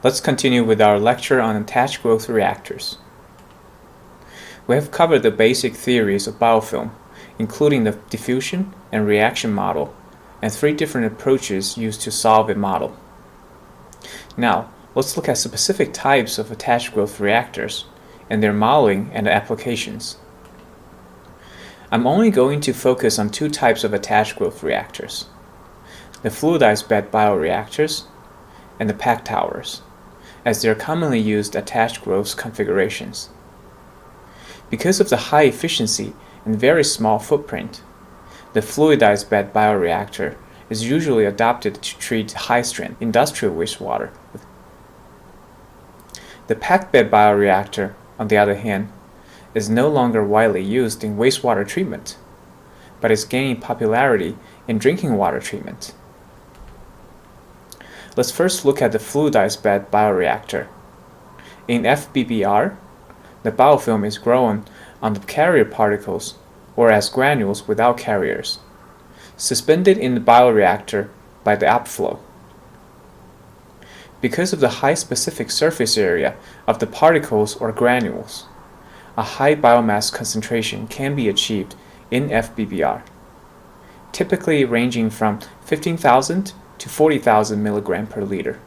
Let's continue with our lecture on attached growth reactors. We have covered the basic theories of biofilm, including the diffusion and reaction model, and 3 different approaches used to solve a model. Now, let's look at specific types of attached growth reactors and their modeling and applications. I'm only going to focus on 2 types of attached growth reactors: the fluidized bed bioreactors and the packed towers, as they are commonly used attached growth configurations. Because of the high efficiency and very small footprint, the fluidized bed bioreactor is usually adopted to treat high-strength industrial wastewater. The packed bed bioreactor, on the other hand, is no longer widely used in wastewater treatment, but is gaining popularity in drinking water treatment. Let's first look at the fluidized bed bioreactor. In FBBR, the biofilm is grown on the carrier particles or as granules without carriers, suspended in the bioreactor by the upflow. Because of the high specific surface area of the particles or granules, a high biomass concentration can be achieved in FBBR, typically ranging from 15,000 to 40,000 mg per liter.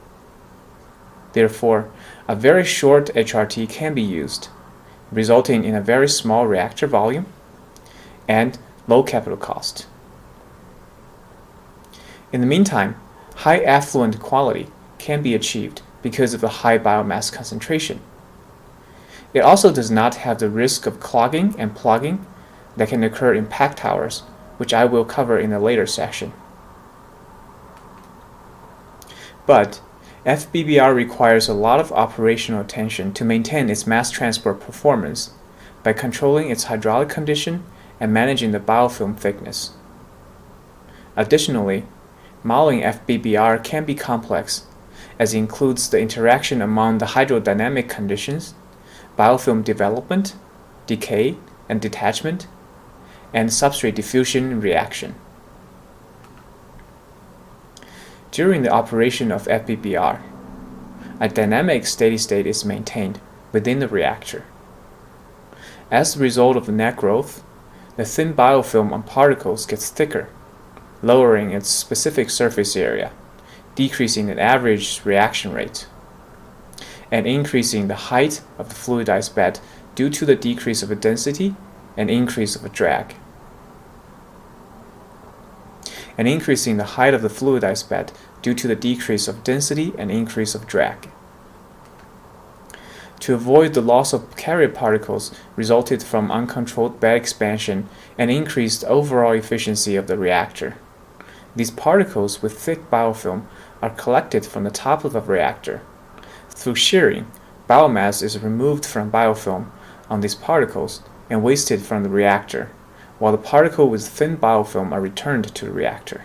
Therefore, a very short HRT can be used, resulting in a very small reactor volume and low capital cost. In the meantime, high effluent quality can be achieved because of the high biomass concentration. It also does not have the risk of clogging and plugging that can occur in packed towers, which I will cover in a later section. But FBBR requires a lot of operational attention to maintain its mass transport performance by controlling its hydraulic condition and managing the biofilm thickness. Additionally, modeling FBBR can be complex, as it includes the interaction among the hydrodynamic conditions, biofilm development, decay and detachment, and substrate diffusion and reaction. During the operation of FBBR, a dynamic steady state is maintained within the reactor. As a result of the net growth, the thin biofilm on particles gets thicker, lowering its specific surface area, decreasing the average reaction rate, and increasing the height of the fluidized bed due to the decrease of a density and increase of a drag. And increasing the height of the fluidized bed due to the decrease of density and increase of drag. To avoid the loss of carrier particles resulted from uncontrolled bed expansion and increased overall efficiency of the reactor, these particles with thick biofilm are collected from the top of the reactor. Through shearing, biomass is removed from biofilm on these particles and wasted from the reactor, while the particle with thin biofilm are returned to the reactor.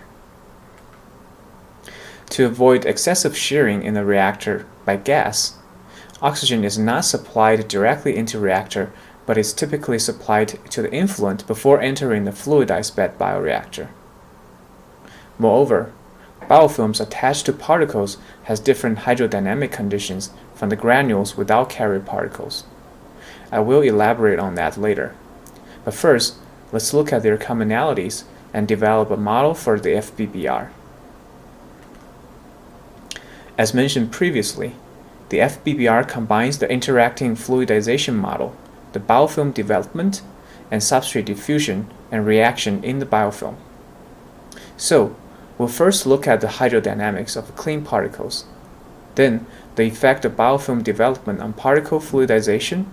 To avoid excessive shearing in the reactor by gas, oxygen is not supplied directly into the reactor, but is typically supplied to the influent before entering the fluidized bed bioreactor. Moreover, biofilms attached to particles has different hydrodynamic conditions from the granules without carrier particles. I will elaborate on that later. But first, let's look at their commonalities and develop a model for the FBBR. As mentioned previously, the FBBR combines the interacting fluidization model, the biofilm development, and substrate diffusion and reaction in the biofilm. So, we'll first look at the hydrodynamics of clean particles, then the effect of biofilm development on particle fluidization,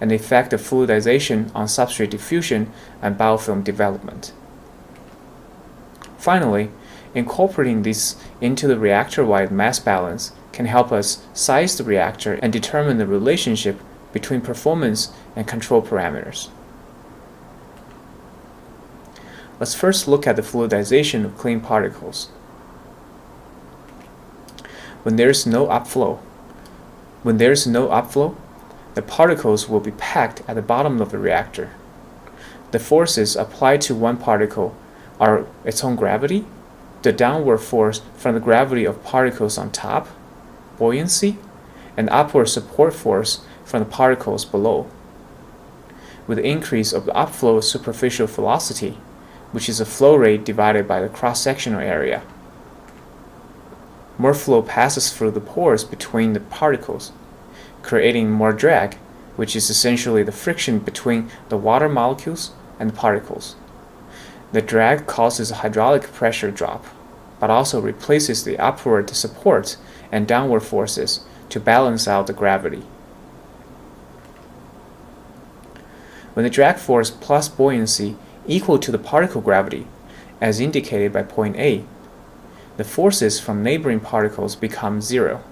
and the effect of fluidization on substrate diffusion and biofilm development. Finally, incorporating this into the reactor-wide mass balance can help us size the reactor and determine the relationship between performance and control parameters. Let's first look at the fluidization of clean particles. When there is no upflow, the particles will be packed at the bottom of the reactor. The forces applied to one particle are its own gravity, the downward force from the gravity of particles on top, buoyancy, an upward support force from the particles below, with the increase of the upflow superficial velocity, which is the flow rate divided by the cross-sectional area. More flow passes through the pores between the particles, creating more drag, which is essentially the friction between the water molecules and the particles. The drag causes a hydraulic pressure drop, but also replaces the upward support and downward forces to balance out the gravity. When the drag force plus buoyancy equal to the particle gravity, as indicated by point A, the forces from neighboring particles become zero.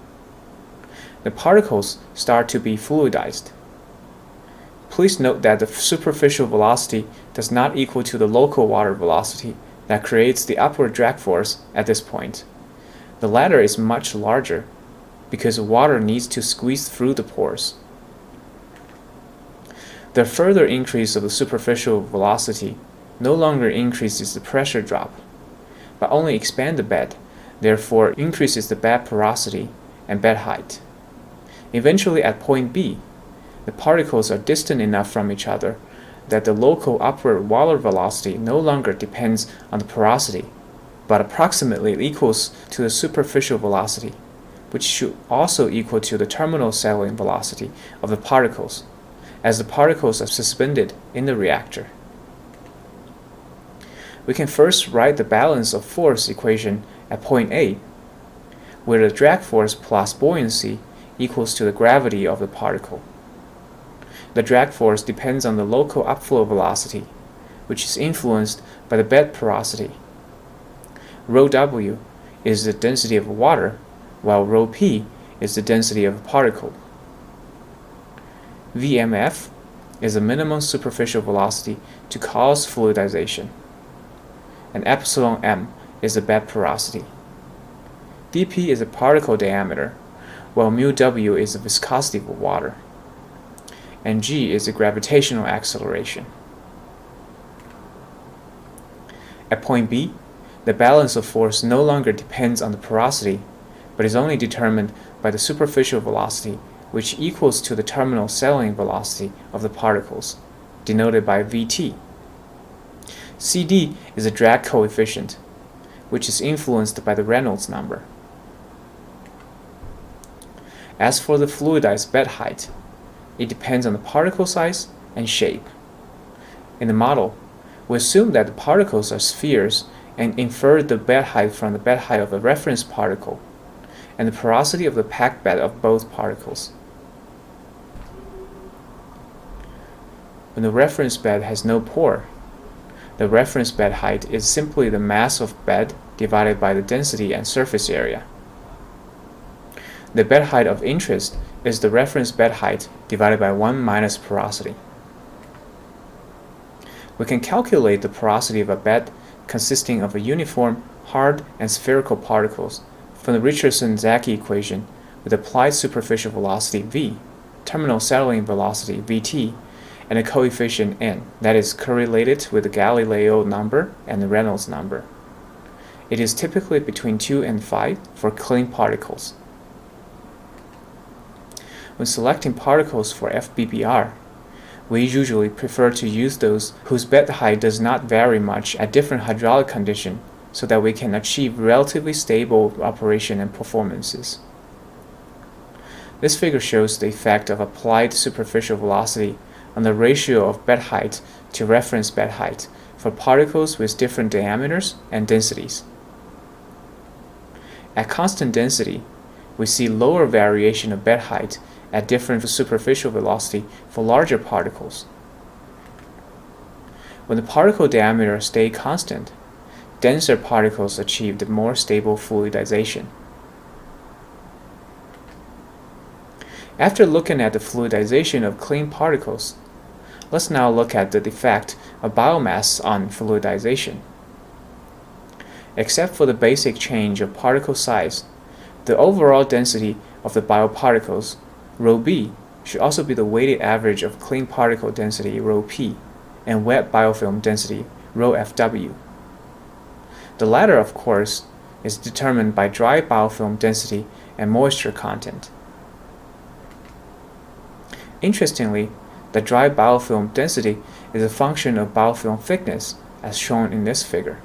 The particles start to be fluidized. Please note that the superficial velocity does not equal to the local water velocity that creates the upward drag force at this point. The latter is much larger because water needs to squeeze through the pores. The further increase of the superficial velocity no longer increases the pressure drop, but only expands the bed, therefore increases the bed porosity and bed height. Eventually at point B, the particles are distant enough from each other that the local upward water velocity no longer depends on the porosity, but approximately equals to the superficial velocity, which should also equal to the terminal settling velocity of the particles, as the particles are suspended in the reactor. We can first write the balance of force equation at point A, where the drag force plus buoyancy equals to the gravity of the particle. The drag force depends on the local upflow velocity, which is influenced by the bed porosity. Rho W is the density of water, while Rho P is the density of a particle. VMF is the minimum superficial velocity to cause fluidization, and epsilon m is the bed porosity. dP is the particle diameter, while mu W is the viscosity of water, and g is the gravitational acceleration. At point B, the balance of force no longer depends on the porosity, but is only determined by the superficial velocity, which equals to the terminal settling velocity of the particles, denoted by Vt. Cd is a drag coefficient, which is influenced by the Reynolds number. As for the fluidized bed height, it depends on the particle size and shape. In the model, we assume that the particles are spheres and infer the bed height from the bed height of the reference particle and the porosity of the packed bed of both particles. When the reference bed has no pore, the reference bed height is simply the mass of bed divided by the density and surface area. The bed height of interest is the reference bed height divided by 1 minus porosity. We can calculate the porosity of a bed consisting of a uniform, hard, and spherical particles from the Richardson-Zaki equation with applied superficial velocity v, terminal settling velocity vt, and a coefficient n that is correlated with the Galileo number and the Reynolds number. It is typically between 2 and 5 for clean particles. When selecting particles for FBBR, we usually prefer to use those whose bed height does not vary much at different hydraulic conditions so that we can achieve relatively stable operation and performances. This figure shows the effect of applied superficial velocity on the ratio of bed height to reference bed height for particles with different diameters and densities. At constant density, we see lower variation of bed height at different superficial velocity for larger particles. When the particle diameter stays constant, denser particles achieved more stable fluidization. After looking at the fluidization of clean particles, let's now look at the effect of biomass on fluidization. Except for the basic change of particle size, the overall density of the bioparticles, Rho B, should also be the weighted average of clean particle density, Rho P, and wet biofilm density, Rho FW. The latter, of course, is determined by dry biofilm density and moisture content. Interestingly, the dry biofilm density is a function of biofilm thickness, as shown in this figure.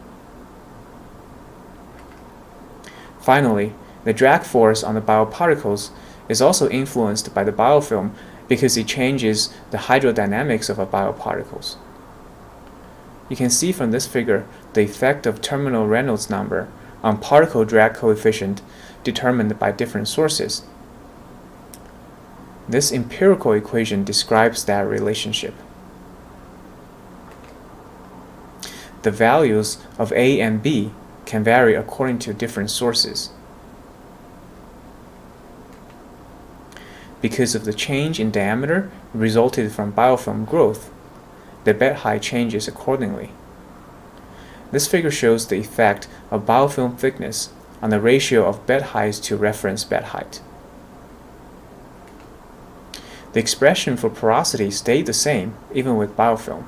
Finally, the drag force on the bioparticles is also influenced by the biofilm because it changes the hydrodynamics of our bioparticles. You can see from this figure the effect of terminal Reynolds number on particle drag coefficient determined by different sources. This empirical equation describes that relationship. The values of A and B can vary according to different sources. Because of the change in diameter resulted from biofilm growth, the bed height changes accordingly. This figure shows the effect of biofilm thickness on the ratio of bed heights to reference bed height. The expression for porosity stayed the same even with biofilm.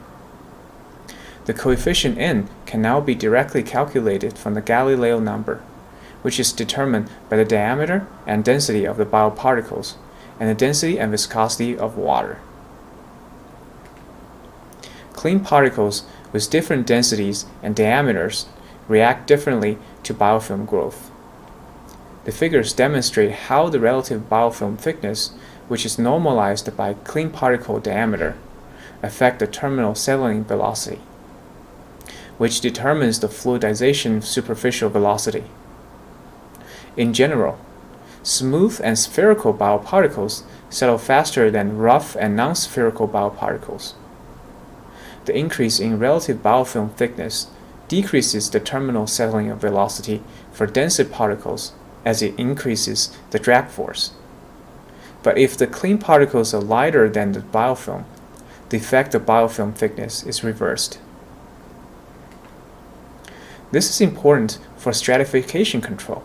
The coefficient N can now be directly calculated from the Galileo number, which is determined by the diameter and density of the bioparticles and the density and viscosity of water. Clean particles with different densities and diameters react differently to biofilm growth. The figures demonstrate how the relative biofilm thickness, which is normalized by clean particle diameter, affect the terminal settling velocity, which determines the fluidization superficial velocity. In general, smooth and spherical bioparticles settle faster than rough and non-spherical bioparticles. The increase in relative biofilm thickness decreases the terminal settling velocity for denser particles as it increases the drag force. But if the clean particles are lighter than the biofilm, the effect of biofilm thickness is reversed. This is important for stratification control.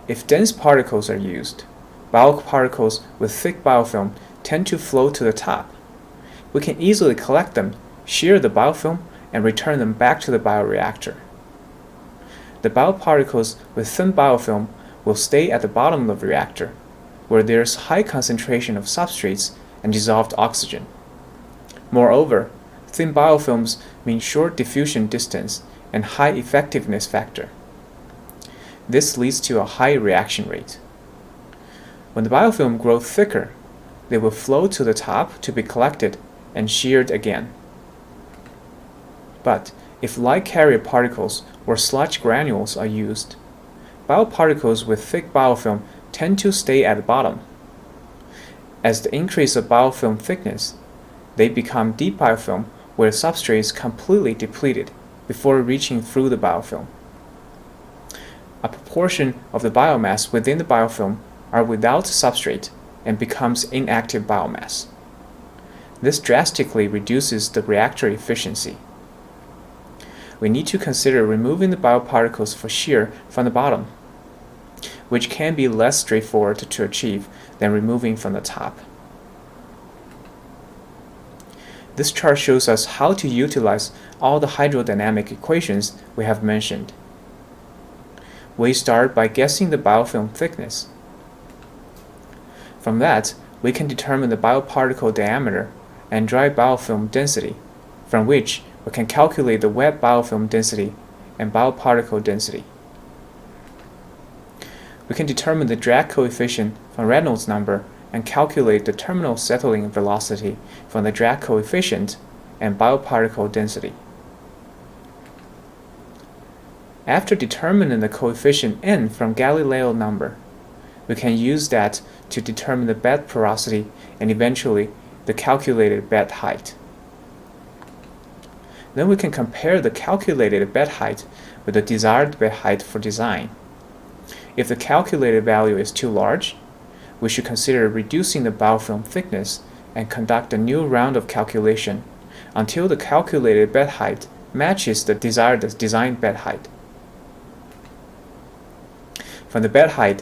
If dense particles are used, bioparticles with thick biofilm tend to float to the top. We can easily collect them, shear the biofilm, and return them back to the bioreactor. The bioparticles with thin biofilm will stay at the bottom of the reactor, where there is high concentration of substrates and dissolved oxygen. Moreover, thin biofilms mean short diffusion distance and high effectiveness factor. This leads to a high reaction rate. When the biofilm grows thicker, they will flow to the top to be collected and sheared again. But if light carrier particles or sludge granules are used, bioparticles with thick biofilm tend to stay at the bottom. As the increase of biofilm thickness, they become deep biofilm where the substrate is completely depleted before reaching through the biofilm. A proportion of the biomass within the biofilm are without substrate and becomes inactive biomass. This drastically reduces the reactor efficiency. We need to consider removing the bioparticles for shear from the bottom, which can be less straightforward to achieve than removing from the top. This chart shows us how to utilize all the hydrodynamic equations we have mentioned. We start by guessing the biofilm thickness. From that, we can determine the bioparticle diameter and dry biofilm density, from which we can calculate the wet biofilm density and bioparticle density. We can determine the drag coefficient from Reynolds number and calculate the terminal settling velocity from the drag coefficient and bioparticle density. After determining the coefficient N from Galileo number, we can use that to determine the bed porosity and eventually the calculated bed height. Then we can compare the calculated bed height with the desired bed height for design. If the calculated value is too large, we should consider reducing the biofilm thickness and conduct a new round of calculation until the calculated bed height matches the desired design bed height. From the bed height,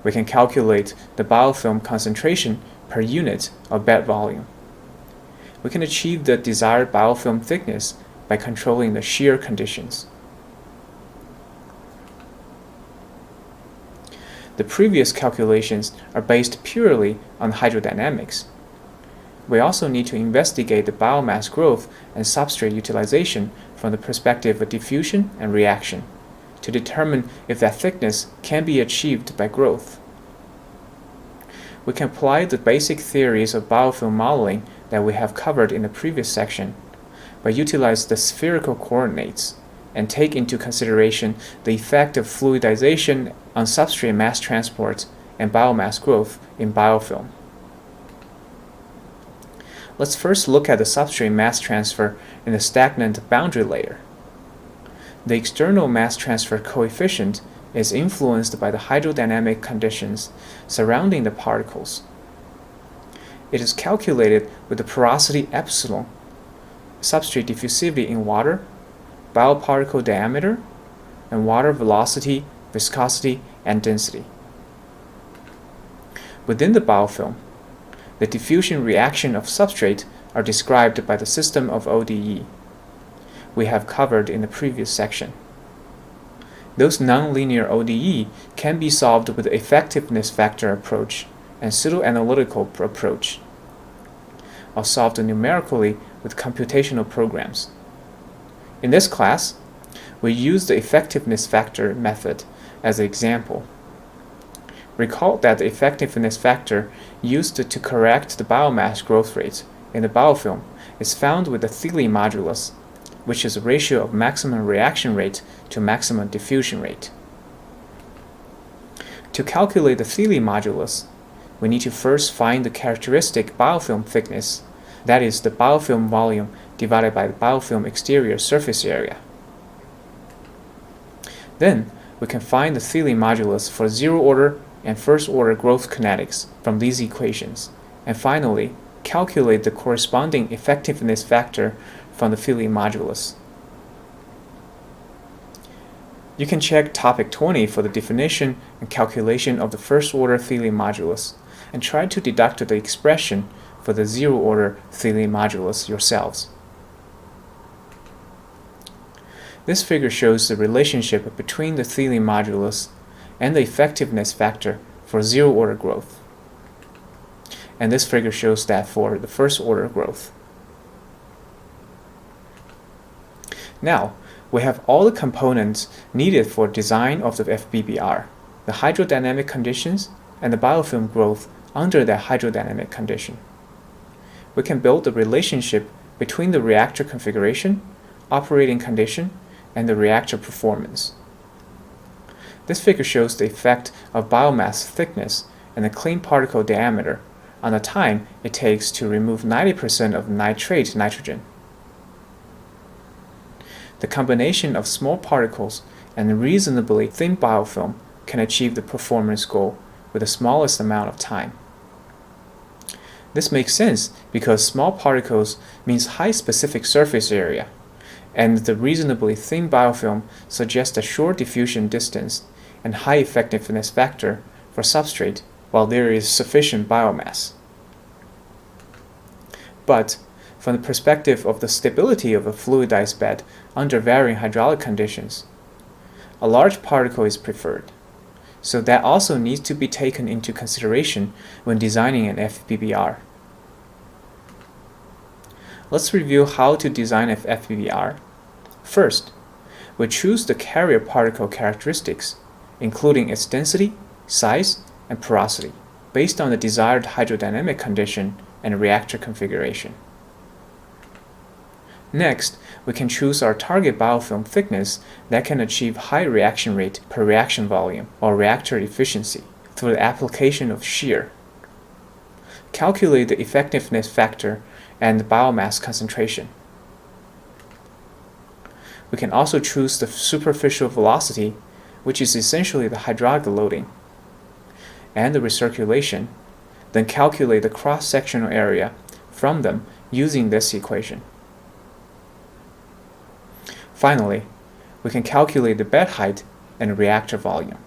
we can calculate the biofilm concentration per unit of bed volume. We can achieve the desired biofilm thickness by controlling the shear conditions. The previous calculations are based purely on hydrodynamics. We also need to investigate the biomass growth and substrate utilization from the perspective of diffusion and reaction to determine if that thickness can be achieved by growth. We can apply the basic theories of biofilm modeling that we have covered in the previous section, but utilize the spherical coordinates and take into consideration the effect of fluidization on substrate mass transport and biomass growth in biofilm. Let's first look at the substrate mass transfer in the stagnant boundary layer. The external mass transfer coefficient is influenced by the hydrodynamic conditions surrounding the particles. It is calculated with the porosity epsilon, substrate diffusivity in water, bioparticle diameter, and water velocity, viscosity, and density. Within the biofilm, the diffusion reaction of substrate are described by the system of ODE we have covered in the previous section. Those nonlinear ODE can be solved with the effectiveness factor approach and pseudo-analytical approach, or solved numerically with computational programs. In this class, we use the effectiveness factor method as an example. Recall that the effectiveness factor used to correct the biomass growth rate in the biofilm is found with the Thiele modulus, which is a ratio of maximum reaction rate to maximum diffusion rate. To calculate the Thiele modulus, we need to first find the characteristic biofilm thickness, that is, the biofilm volume divided by the biofilm exterior surface area. Then, we can find the Thiele modulus for zero-order and first-order growth kinetics from these equations, and finally, calculate the corresponding effectiveness factor from the Thiele modulus. You can check topic 20 for the definition and calculation of the first-order Thiele modulus, and try to deduct the expression for the zero-order Thiele modulus yourselves. This figure shows the relationship between the Thiele modulus and the effectiveness factor for zero-order growth. And this figure shows that for the first-order growth. Now, we have all the components needed for design of the FBBR, the hydrodynamic conditions, and the biofilm growth under that hydrodynamic condition. We can build the relationship between the reactor configuration, operating condition, and the reactor performance. This figure shows the effect of biomass thickness and the clean particle diameter on the time it takes to remove 90% of nitrate nitrogen. The combination of small particles and reasonably thin biofilm can achieve the performance goal with the smallest amount of time. This makes sense because small particles means high specific surface area, and the reasonably thin biofilm suggests a short diffusion distance and high effectiveness factor for substrate while there is sufficient biomass. But from the perspective of the stability of a fluidized bed under varying hydraulic conditions, a large particle is preferred, so that also needs to be taken into consideration when designing an FBBR. Let's review how to design an FBBR. First, we choose the carrier particle characteristics, including its density, size, and porosity, based on the desired hydrodynamic condition and reactor configuration. Next, we can choose our target biofilm thickness that can achieve high reaction rate per reaction volume or reactor efficiency through the application of shear. Calculate the effectiveness factor and the biomass concentration. We can also choose the superficial velocity, which is essentially the hydraulic loading, and the recirculation, then calculate the cross-sectional area from them using this equation. Finally, we can calculate the bed height and reactor volume.